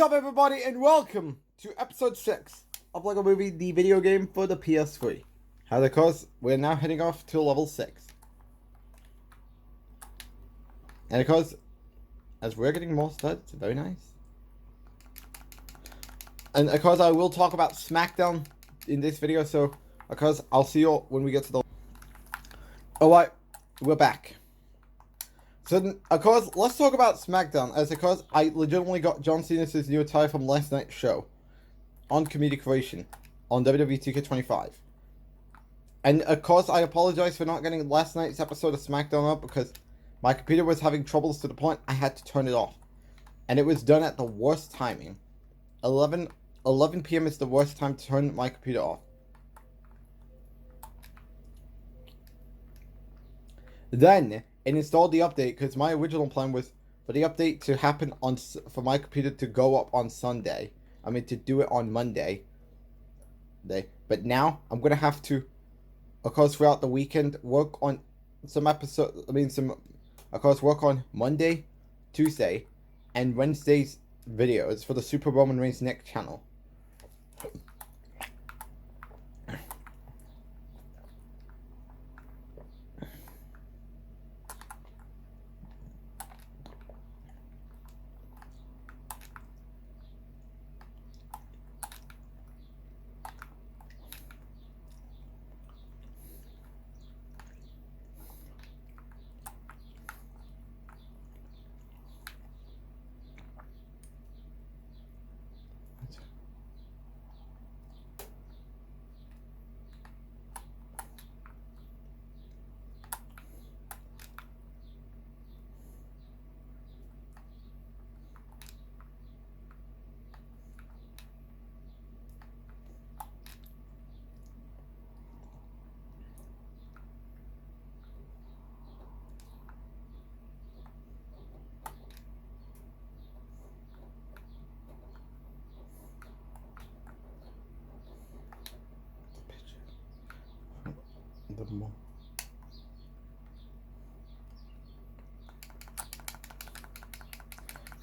up, everybody, and welcome to episode 6 of LEGO Movie, the video game for the PS3. And of course, we're now heading off to level 6. And of course, as we're getting more studs, very nice. And of course, I will talk about SmackDown in this video, so of course, I'll see you when we get to the... Alright, we're back. So, of course, let's talk about SmackDown, as of course, I legitimately got John Cena's new attire from last night's show on Community Creation on WWE 2K25. And, of course, I apologize for not getting last night's episode of SmackDown up, because my computer was having troubles to the point I had to turn it off. And it was done at the worst timing. 11 p.m. is the worst time to turn my computer off. Then it installed the update, because my original plan was for the update to happen for my computer to go up on Sunday. I mean, to do it on Monday. But now I'm gonna have to, of course, throughout the weekend, work on some episodes. Of course, work on Monday, Tuesday, and Wednesday's videos for the Super Roman Reigns Nick channel.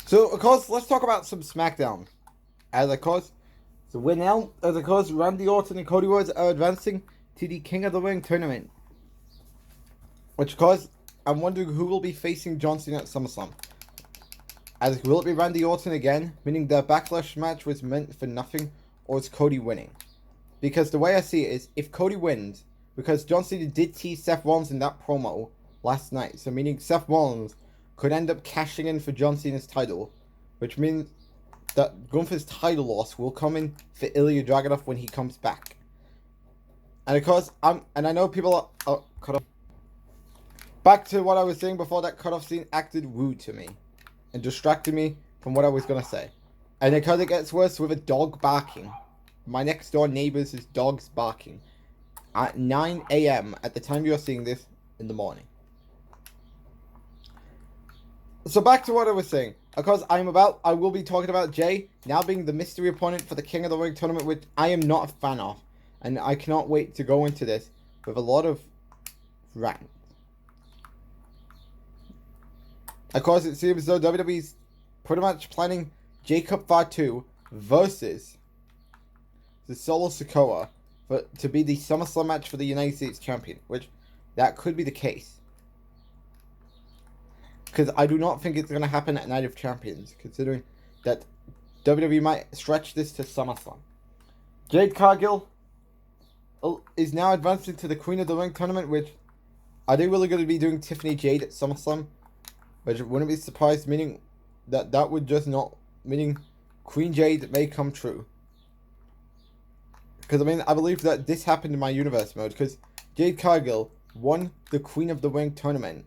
So, of course, let's talk about some SmackDown. As of course, Randy Orton and Cody Rhodes are advancing to the King of the Ring tournament. Which, of course, I'm wondering who will be facing John Cena at SummerSlam. As will it be Randy Orton again, meaning their Backlash match was meant for nothing, or is Cody winning? Because the way I see it is, if Cody wins, because John Cena did tease Seth Rollins in that promo last night, so meaning Seth Rollins could end up cashing in for John Cena's title, which means that Gunther's title loss will come in for Ilya Dragunov when he comes back. And of course, I know people are cut off. Back to what I was saying before, that cutoff scene acted rude to me and distracted me from what I was gonna say. And because it gets worse with a dog barking. My next door neighbor's dog's barking at 9 a.m. at the time you're seeing this in the morning. So back to what I was saying. Of course, I will be talking about Jay now being the mystery opponent for the King of the Ring tournament, which I am not a fan of. And I cannot wait to go into this with a lot of rant. Of course, it seems as though WWE's pretty much planning Jacob Fatu versus the Solo Sikoa to be the SummerSlam match for the United States champion, which that could be the case. Because I do not think it's going to happen at Night of Champions, considering that WWE might stretch this to SummerSlam. Jade Cargill is now advancing to the Queen of the Ring tournament, which are they really going to be doing Tiffany Jade at SummerSlam? Which wouldn't be surprised, meaning that would just not, meaning Queen Jade may come true. Because I believe that this happened in my universe mode, because Jade Cargill won the Queen of the Ring tournament.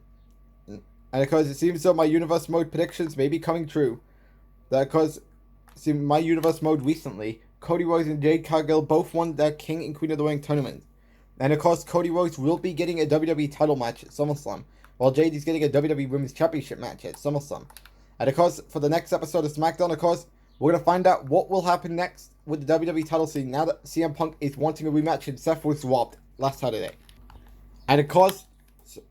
And because it seems that my universe mode predictions may be coming true. That because my universe mode recently, Cody Rhodes and Jade Cargill both won their King and Queen of the Ring tournament. And of course, Cody Rhodes will be getting a WWE title match at SummerSlam, while Jade is getting a WWE Women's Championship match at SummerSlam. And of course, for the next episode of SmackDown, of course, we're going to find out what will happen next with the WWE title scene now that CM Punk is wanting a rematch and Seth was robbed last Saturday. And of course,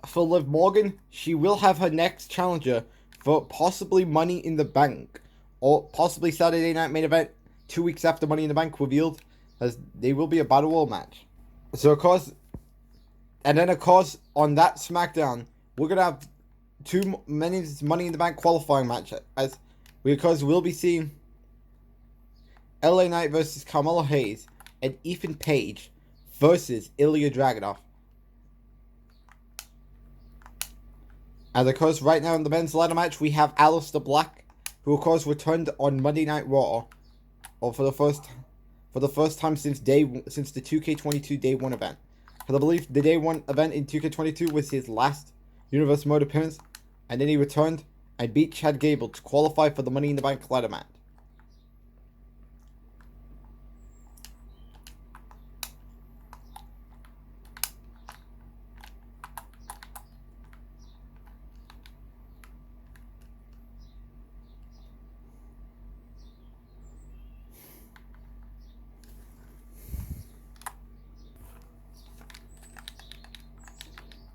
for Liv Morgan, she will have her next challenger for possibly Money in the Bank, or possibly Saturday night main event 2 weeks after Money in the Bank revealed, as they will be a battle royal match. So of course, and then of course on that SmackDown we're gonna have two Money in the Bank qualifying match, as because we'll be seeing LA Knight versus Carmelo Hayes and Ethan Page versus Ilya Dragunov. And of course, right now in the men's ladder match, we have Aleister Black, who of course returned on Monday Night Raw, or for the first time since the 2K22 Day 1 event. Because I believe the Day 1 event in 2K22 was his last Universe Mode appearance, and then he returned and beat Chad Gable to qualify for the Money in the Bank ladder match.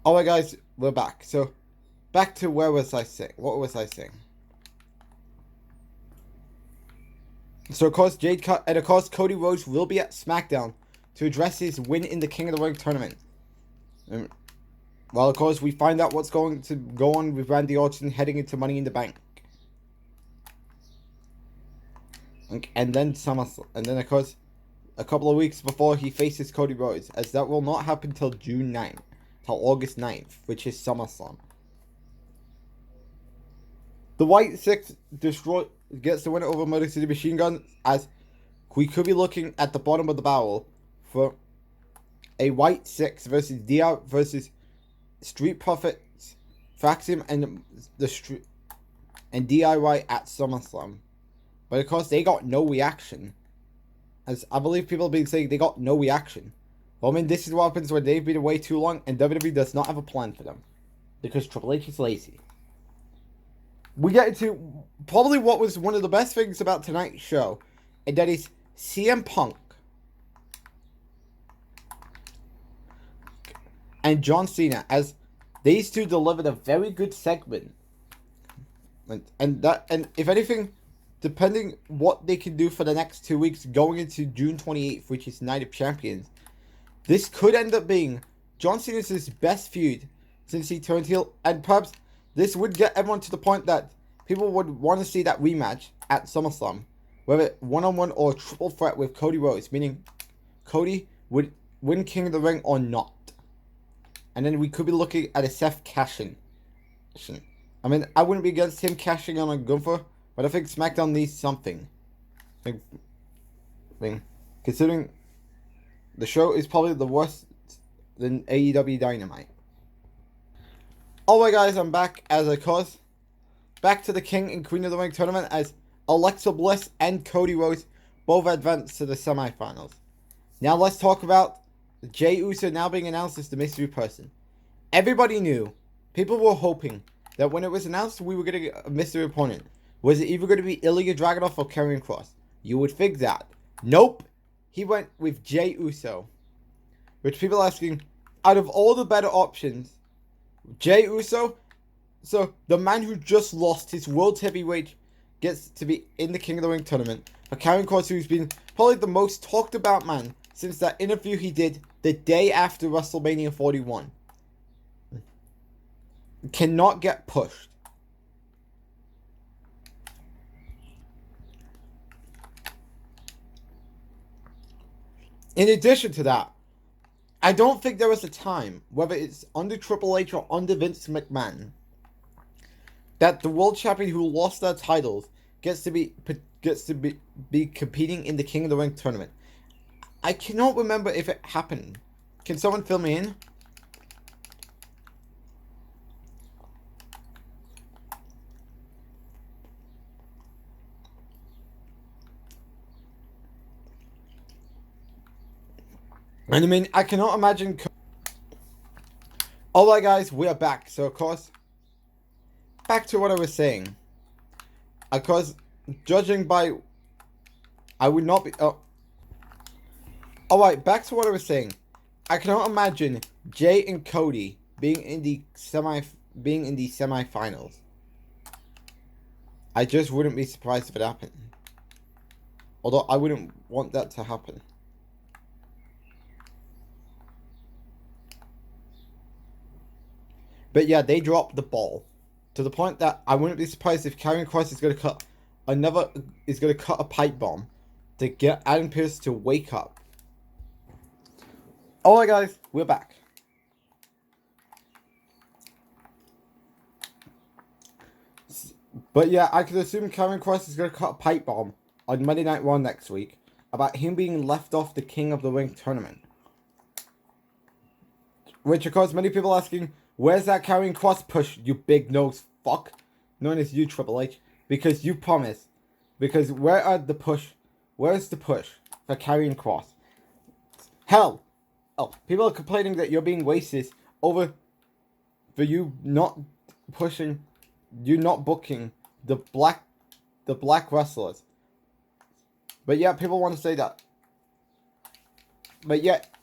Alright guys, we're back. So, back to where was I saying? What was I saying? So of course, and of course Cody Rhodes will be at SmackDown to address his win in the King of the Ring tournament. Well, of course, we find out what's going to go on with Randy Orton heading into Money in the Bank. And then of course, a couple of weeks before he faces Cody Rhodes, as that will not happen till June 9th. Till August 9th, which is SummerSlam. The White Six gets the win over Motor City Machine Gun, as we could be looking at the bottom of the barrel for a White Six versus Street Profits, Faxim, and DIY at SummerSlam. But of course, they got no reaction, as I believe people have been saying they got no reaction. Well, I mean, this is what happens when they've been away too long and WWE does not have a plan for them. Because Triple H is lazy. We get into probably what was one of the best things about tonight's show, and that is CM Punk and John Cena, as these two delivered a very good segment. And if anything, depending what they can do for the next 2 weeks going into June 28th, which is Night of Champions, this could end up being John Cena's best feud since he turned heel, and perhaps this would get everyone to the point that people would want to see that rematch at SummerSlam, whether one-on-one or triple threat with Cody Rhodes, meaning Cody would win King of the Ring or not. And then we could be looking at a Seth cashing. I mean, I wouldn't be against him cashing on a Gunther, but I think SmackDown needs something. I mean, considering the show is probably the worst than AEW Dynamite. Alright guys, I'm back as of course. Back to the King and Queen of the Ring tournament, as Alexa Bliss and Cody Rhodes both advanced to the semifinals. Now let's talk about Jey Uso now being announced as the mystery person. Everybody knew, people were hoping that when it was announced we were going to get a mystery opponent, was it either going to be Ilya Dragunov or Karrion Kross? You would think that. Nope. He went with Jey Uso, which people are asking, out of all the better options, Jey Uso, so the man who just lost his World Heavyweight gets to be in the King of the Ring tournament, for Karrion Kross, who's been probably the most talked about man since that interview he did the day after WrestleMania 41, cannot get pushed. In addition to that, I don't think there was a time, whether it's under Triple H or under Vince McMahon, that the world champion who lost their titles gets to be competing in the King of the Ring tournament. I cannot remember if it happened. Can someone fill me in? And I mean, I cannot imagine. Alright guys, we are back. So of course, back to what I was saying. Of course, judging by, I would not be. Oh. Alright, back to what I was saying. I cannot imagine Jey and Cody being in the semifinals. I just wouldn't be surprised if it happened. Although I wouldn't want that to happen. But yeah, they dropped the ball to the point that I wouldn't be surprised if Karrion Kross is going to cut a pipe bomb to get Adam Pearce to wake up. Alright guys, we're back. But yeah, I could assume Karrion Kross is going to cut a pipe bomb on Monday Night Raw next week about him being left off the King of the Ring tournament. Which of course many people asking, where's that Karrion Kross push, you big nose fuck? Known as you, Triple H. Because you promised. Because where's the push for Karrion Kross? Hell! Oh, people are complaining that you're being racist for you not booking the black wrestlers. But yeah, people want to say that. But yet,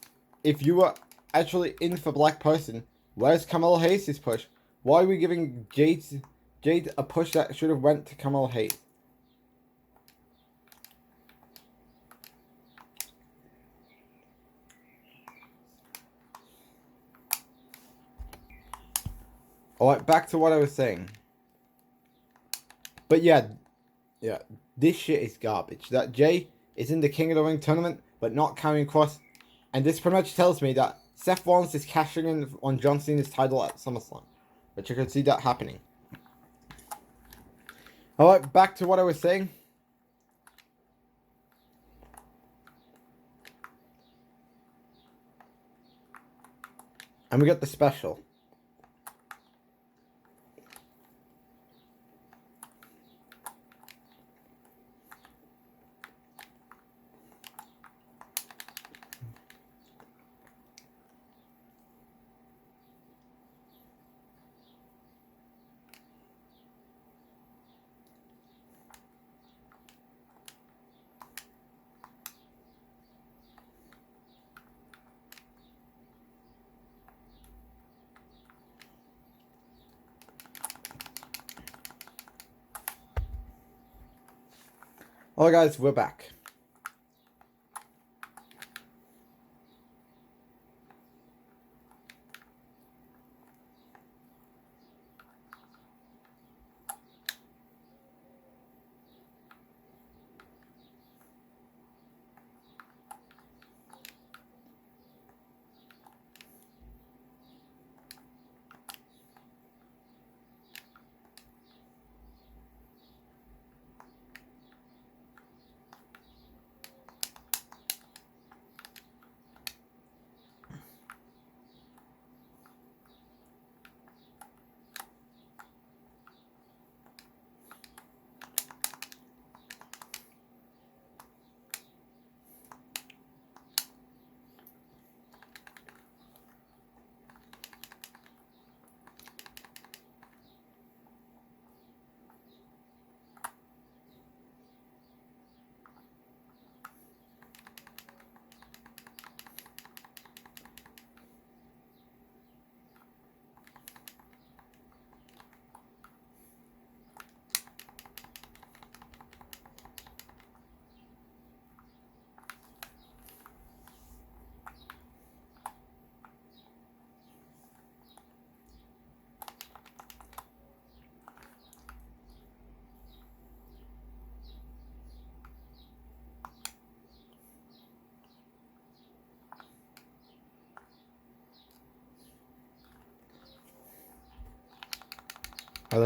if you were actually in for black person, where's Carmelo Hayes' push? Why are we giving Jade a push that should have went to Carmelo Hayes? Alright, back to what I was saying. But yeah, this shit is garbage. That Jay is in the King of the Ring tournament, but not Karrion Kross. And this pretty much tells me that Seth Rollins is cashing in on John Cena's title at SummerSlam. But you can see that happening. Alright, back to what I was saying. And we got the special. Alright guys, we're back.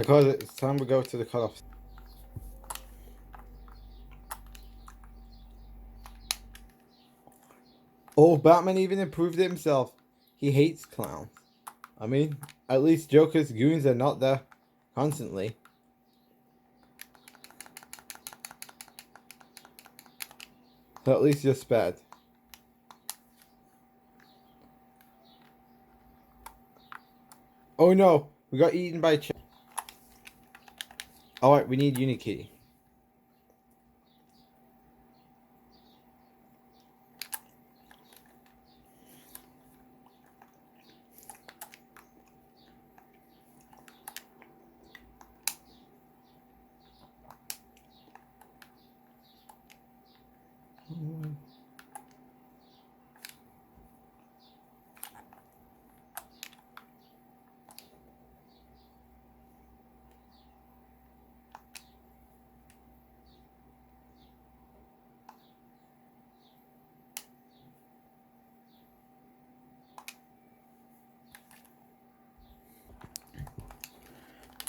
It's time to go to the cutoffs. Oh, Batman even improved it himself. He hates clowns. I mean, at least Joker's goons are not there constantly. So at least you're spared. Oh no, we got eaten by a chick. Alright, we need Unikey.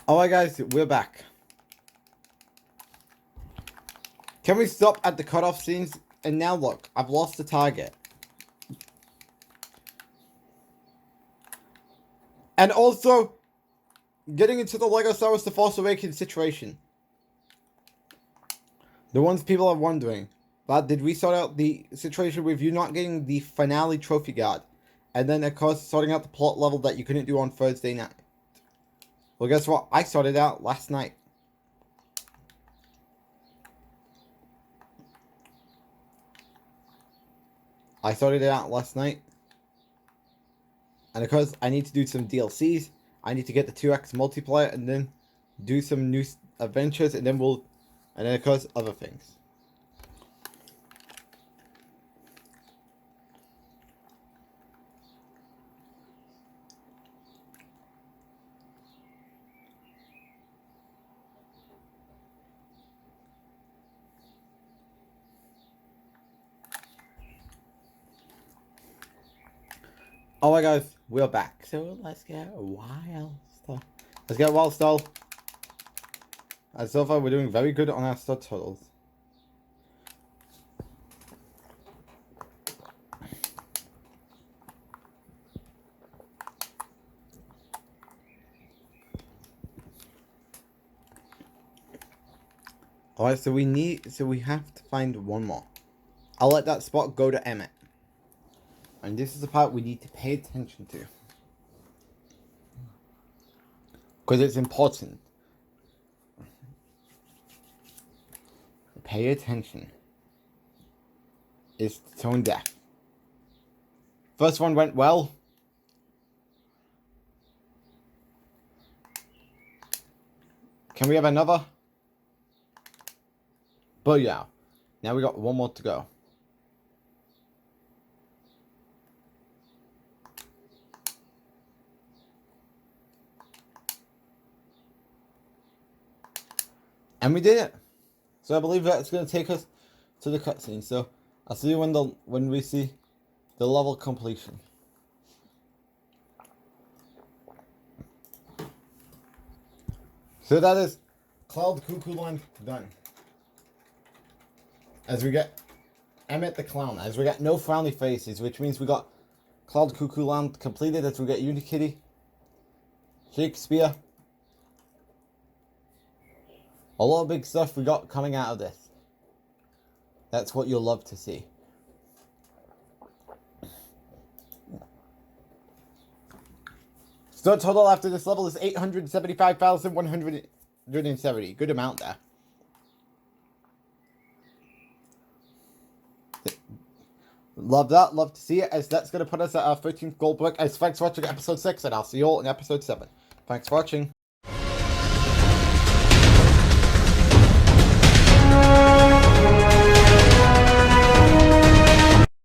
Alright guys, we're back. Can we stop at the cutoff scenes? And now look, I've lost the target. And also, getting into the Lego Star Wars The Force Awakens situation. The ones people are wondering. But did we sort out the situation with you not getting the finale trophy card? And then of course sorting out the plot level that you couldn't do on Thursday night. Well, guess what? I sorted it out last night. And of course, I need to do some DLCs. I need to get the 2x multiplayer and then do some new adventures and then of course, other things. Alright guys, we're back. So let's get wild stuff. And so far we're doing very good on our stud totals. Alright, so we have to find one more. I'll let that spot go to Emmett. And this is the part we need to pay attention to. Because it's important. Pay attention. It's tone deaf. First one went well. Can we have another? But yeah. Now we got one more to go. And we did it. So I believe that's going to take us to the cutscene. So I'll see you when we see the level completion. So that is Cloud Cuckoo Land done. As we get Emmett the Clown. As we got no frowny faces, which means we got Cloud Cuckoo Land completed. As we get Unikitty, Shakespeare. A lot of big stuff we got coming out of this. That's what you'll love to see. So total after this level is 875,170. Good amount there. Love that. Love to see it. As that's going to put us at our 13th gold book. As thanks for watching episode 6. And I'll see you all in episode 7. Thanks for watching.